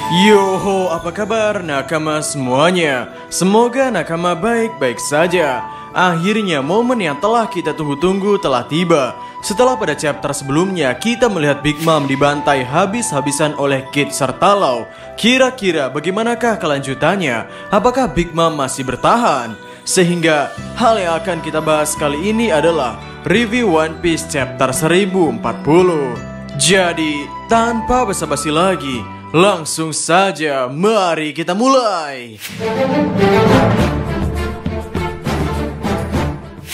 Yoho, apa kabar nakama semuanya? Semoga nakama baik-baik saja. Akhirnya momen yang telah kita tunggu-tunggu telah tiba. Setelah pada chapter sebelumnya kita melihat Big Mom dibantai habis-habisan oleh Kid serta Law. Kira-kira bagaimanakah kelanjutannya? Apakah Big Mom masih bertahan? Sehingga hal yang akan kita bahas kali ini adalah review One Piece chapter 1040. Jadi, tanpa basa-basi lagi, langsung saja mari kita mulai.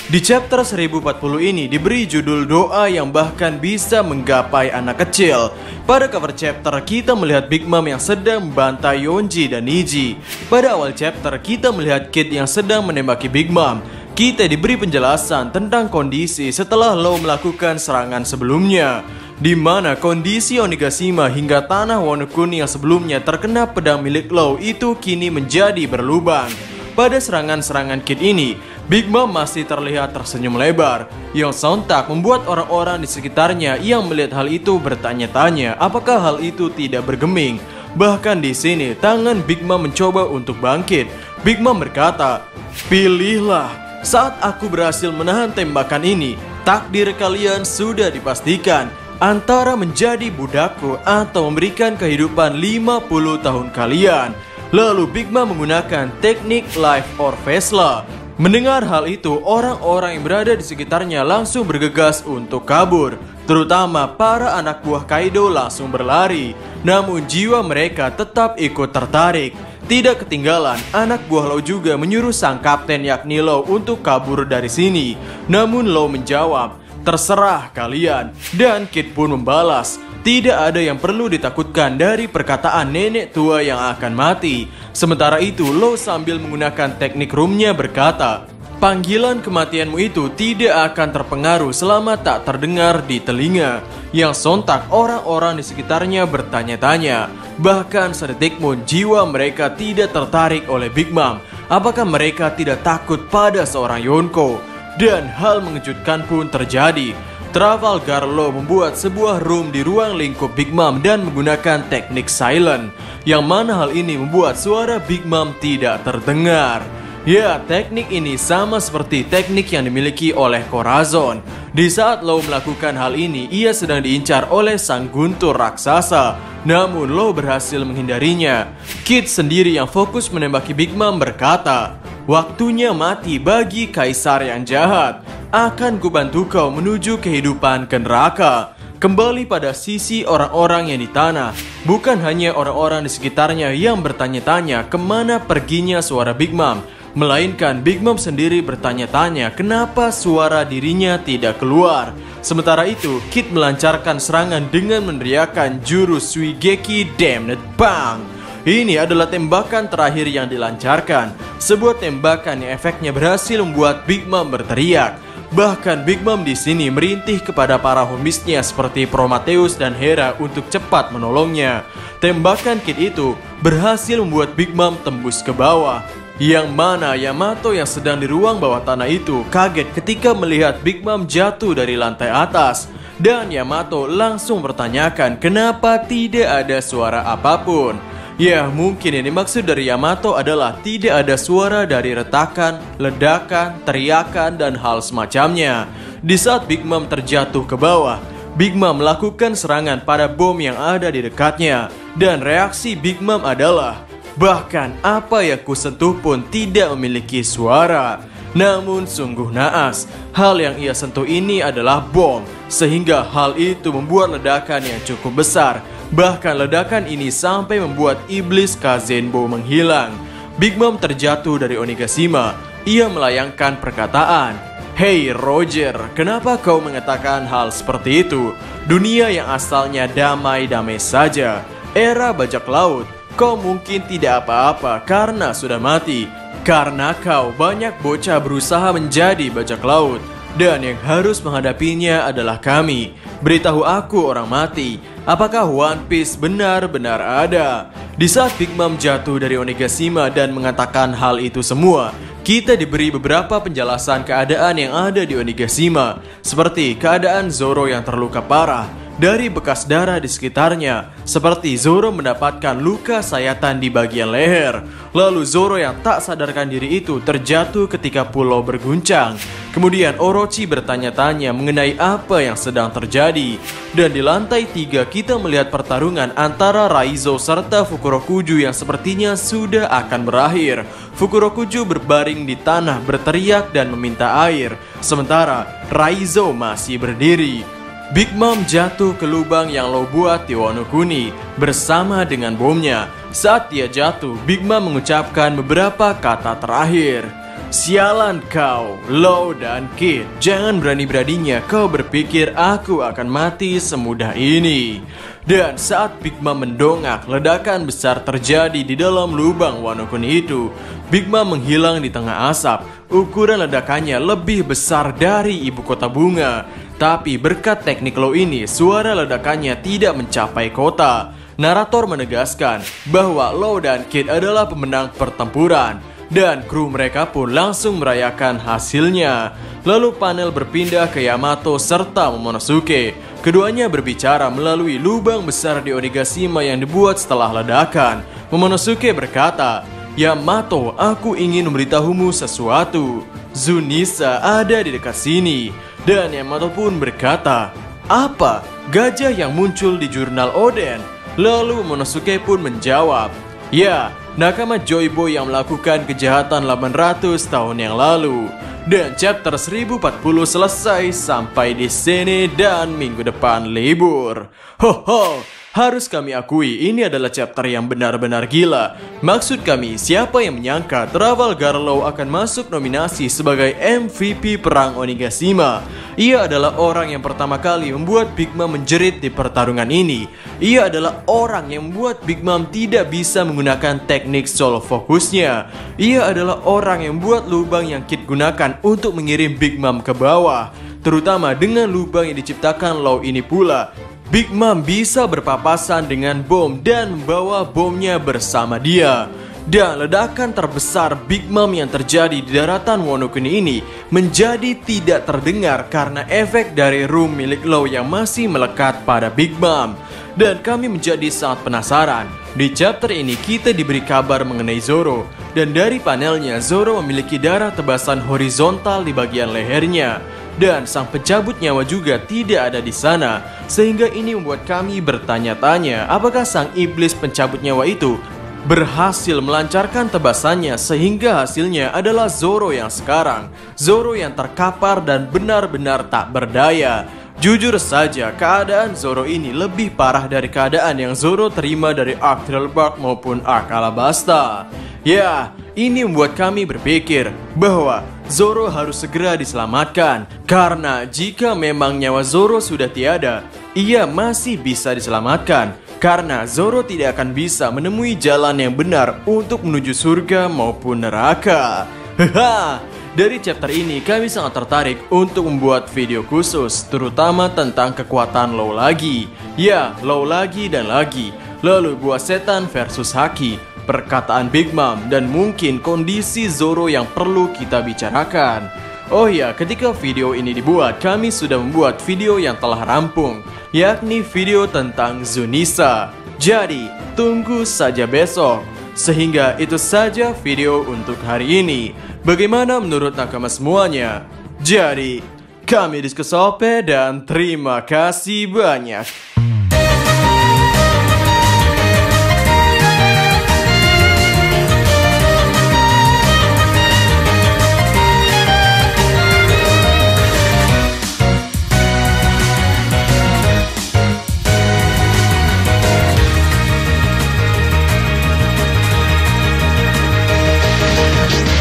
Di chapter 1040 ini diberi judul doa yang bahkan bisa menggapai anak kecil. Pada cover chapter kita melihat Big Mom yang sedang membantai Yonji dan Niji. Pada awal chapter kita melihat Kid yang sedang menembaki Big Mom. Kita diberi penjelasan tentang kondisi setelah Law melakukan serangan sebelumnya, di mana kondisi Onigashima hingga tanah Wano Kuni yang sebelumnya terkena pedang milik Law itu kini menjadi berlubang. Pada serangan-serangan Kid ini, Big Mom masih terlihat tersenyum lebar, yang sontak membuat orang-orang di sekitarnya yang melihat hal itu bertanya-tanya apakah hal itu tidak bergeming. Bahkan di sini tangan Big Mom mencoba untuk bangkit. Big Mom berkata, "Pilihlah, saat aku berhasil menahan tembakan ini, takdir kalian sudah dipastikan. Antara menjadi budakku atau memberikan kehidupan 50 tahun kalian." Lalu Big Mom menggunakan teknik Life or Vesla. Mendengar hal itu, orang-orang yang berada di sekitarnya langsung bergegas untuk kabur. Terutama para anak buah Kaido langsung berlari. Namun jiwa mereka tetap ikut tertarik. Tidak ketinggalan, anak buah Law juga menyuruh sang kapten yakni Law untuk kabur dari sini. Namun Law menjawab, "Terserah kalian." Dan Kid pun membalas, "Tidak ada yang perlu ditakutkan dari perkataan nenek tua yang akan mati." Sementara itu, Law sambil menggunakan teknik roomnya berkata, "Panggilan kematianmu itu tidak akan terpengaruh selama tak terdengar di telinga." Yang sontak orang-orang di sekitarnya bertanya-tanya. Bahkan sedetik pun jiwa mereka tidak tertarik oleh Big Mom. Apakah mereka tidak takut pada seorang Yonko? Dan hal mengejutkan pun terjadi. Trafalgar Law membuat sebuah room di ruang lingkup Big Mom dan menggunakan teknik silent, yang mana hal ini membuat suara Big Mom tidak terdengar. Ya, teknik ini sama seperti teknik yang dimiliki oleh Corazon. Di saat Law melakukan hal ini, ia sedang diincar oleh sang guntur raksasa. Namun Law berhasil menghindarinya. Kid sendiri yang fokus menembaki Big Mom berkata, "Waktunya mati bagi kaisar yang jahat. Akan kubantu kau menuju kehidupan ke neraka." Kembali pada sisi orang-orang yang di tanah, bukan hanya orang-orang di sekitarnya yang bertanya-tanya kemana perginya suara Big Mom, melainkan Big Mom sendiri bertanya-tanya kenapa suara dirinya tidak keluar. Sementara itu, Kid melancarkan serangan dengan meneriakkan jurus Suigeki Damned Bang. Ini adalah tembakan terakhir yang dilancarkan. Sebuah tembakan yang efeknya berhasil membuat Big Mom berteriak. Bahkan Big Mom di sini merintih kepada para homisnya seperti Prometheus dan Hera untuk cepat menolongnya. Tembakan Kid itu berhasil membuat Big Mom tembus ke bawah. Yang mana Yamato yang sedang di ruang bawah tanah itu kaget ketika melihat Big Mom jatuh dari lantai atas. Dan Yamato langsung bertanyakan kenapa tidak ada suara apapun. Ya, mungkin ini maksud dari Yamato adalah tidak ada suara dari retakan, ledakan, teriakan, dan hal semacamnya. Di saat Big Mom terjatuh ke bawah, Big Mom melakukan serangan pada bom yang ada di dekatnya. Dan reaksi Big Mom adalah, "Bahkan apa yang kusentuh pun tidak memiliki suara." Namun sungguh naas, hal yang ia sentuh ini adalah bom, sehingga hal itu membuat ledakan yang cukup besar. Bahkan ledakan ini sampai membuat iblis Kazenbo menghilang. Big Mom terjatuh dari Onigashima. Ia melayangkan perkataan, "Hey Roger, kenapa kau mengatakan hal seperti itu? Dunia yang asalnya damai-damai saja. Era bajak laut, kau mungkin tidak apa-apa karena sudah mati. Karena kau banyak bocah berusaha menjadi bajak laut. Dan yang harus menghadapinya adalah kami. Beritahu aku orang mati, apakah One Piece benar-benar ada?" Di saat Big Mom jatuh dari Onigashima dan mengatakan hal itu semua, kita diberi beberapa penjelasan keadaan yang ada di Onigashima, seperti keadaan Zoro yang terluka parah, dari bekas darah di sekitarnya, seperti Zoro mendapatkan luka sayatan di bagian leher. Lalu Zoro yang tak sadarkan diri itu terjatuh ketika pulau berguncang. Kemudian Orochi bertanya-tanya mengenai apa yang sedang terjadi. Dan di lantai 3 kita melihat pertarungan antara Raizo serta Fukurokuju yang sepertinya sudah akan berakhir. Fukurokuju berbaring di tanah berteriak dan meminta air, sementara Raizo masih berdiri. Big Mom jatuh ke lubang yang Law buat di Wano Kuni bersama dengan bomnya. Saat dia jatuh, Big Mom mengucapkan beberapa kata terakhir. Sialan kau, Law dan Kid. Jangan berani-beraninya kau berpikir aku akan mati semudah ini. Dan saat Big Mom mendongak, ledakan besar terjadi di dalam lubang Wano Kuni itu. Big Mom menghilang di tengah asap. Ukuran ledakannya lebih besar dari ibu kota bunga. Tapi berkat teknik Law ini, suara ledakannya tidak mencapai kota. Narator menegaskan bahwa Law dan Kid adalah pemenang pertempuran. Dan kru mereka pun langsung merayakan hasilnya. Lalu panel berpindah ke Yamato serta Momonosuke. Keduanya berbicara melalui lubang besar di Onigashima yang dibuat setelah ledakan. Momonosuke berkata, Yamato, aku ingin memberitahumu sesuatu. Zunisa ada di dekat sini. Dan Yamato pun berkata, apa? Gajah yang muncul di jurnal Oden? Lalu Momonosuke pun menjawab, ya, nakama Joy Boy yang melakukan kejahatan 800 tahun yang lalu. Dan chapter 1040 selesai sampai di sini dan minggu depan libur. Ho, harus kami akui ini adalah chapter yang benar-benar gila. Maksud kami, siapa yang menyangka Trafalgar Law akan masuk nominasi sebagai MVP Perang Onigashima. Ia adalah orang yang pertama kali membuat Big Mom menjerit di pertarungan ini. Ia adalah orang yang membuat Big Mom tidak bisa menggunakan teknik solo fokusnya. Ia adalah orang yang membuat lubang yang Kid gunakan untuk mengirim Big Mom ke bawah. Terutama dengan lubang yang diciptakan Law ini pula. Big Mom bisa berpapasan dengan bom dan membawa bomnya bersama dia. Dan ledakan terbesar Big Mom yang terjadi di daratan Wano Kuni ini menjadi tidak terdengar karena efek dari room milik Law yang masih melekat pada Big Mom. Dan kami menjadi sangat penasaran. Di chapter ini kita diberi kabar mengenai Zoro. Dan dari panelnya Zoro memiliki darah tebasan horizontal di bagian lehernya. Dan sang pencabut nyawa juga tidak ada di sana. Sehingga ini membuat kami bertanya-tanya, apakah sang iblis pencabut nyawa itu berhasil melancarkan tebasannya sehingga hasilnya adalah Zoro yang sekarang. Zoro yang terkapar dan benar-benar tak berdaya. Jujur saja, keadaan Zoro ini lebih parah dari keadaan yang Zoro terima dari Arc Thriller Bark maupun Arc Alabasta. Ya, ini membuat kami berpikir bahwa Zoro harus segera diselamatkan. Karena jika memang nyawa Zoro sudah tiada, ia masih bisa diselamatkan. Karena Zoro tidak akan bisa menemui jalan yang benar untuk menuju surga maupun neraka. Haha. Dari chapter ini kami sangat tertarik untuk membuat video khusus, terutama tentang kekuatan Law lagi. Ya, Law lagi dan lagi. Lalu buah setan versus Haki, perkataan Big Mom, dan mungkin kondisi Zoro yang perlu kita bicarakan. Oh ya, ketika video ini dibuat, kami sudah membuat video yang telah rampung, yakni video tentang Zunisa. Jadi, tunggu saja besok. Sehingga itu saja video untuk hari ini. Bagaimana menurut nakama semuanya? Jadi, kami Diskusope dan terima kasih banyak.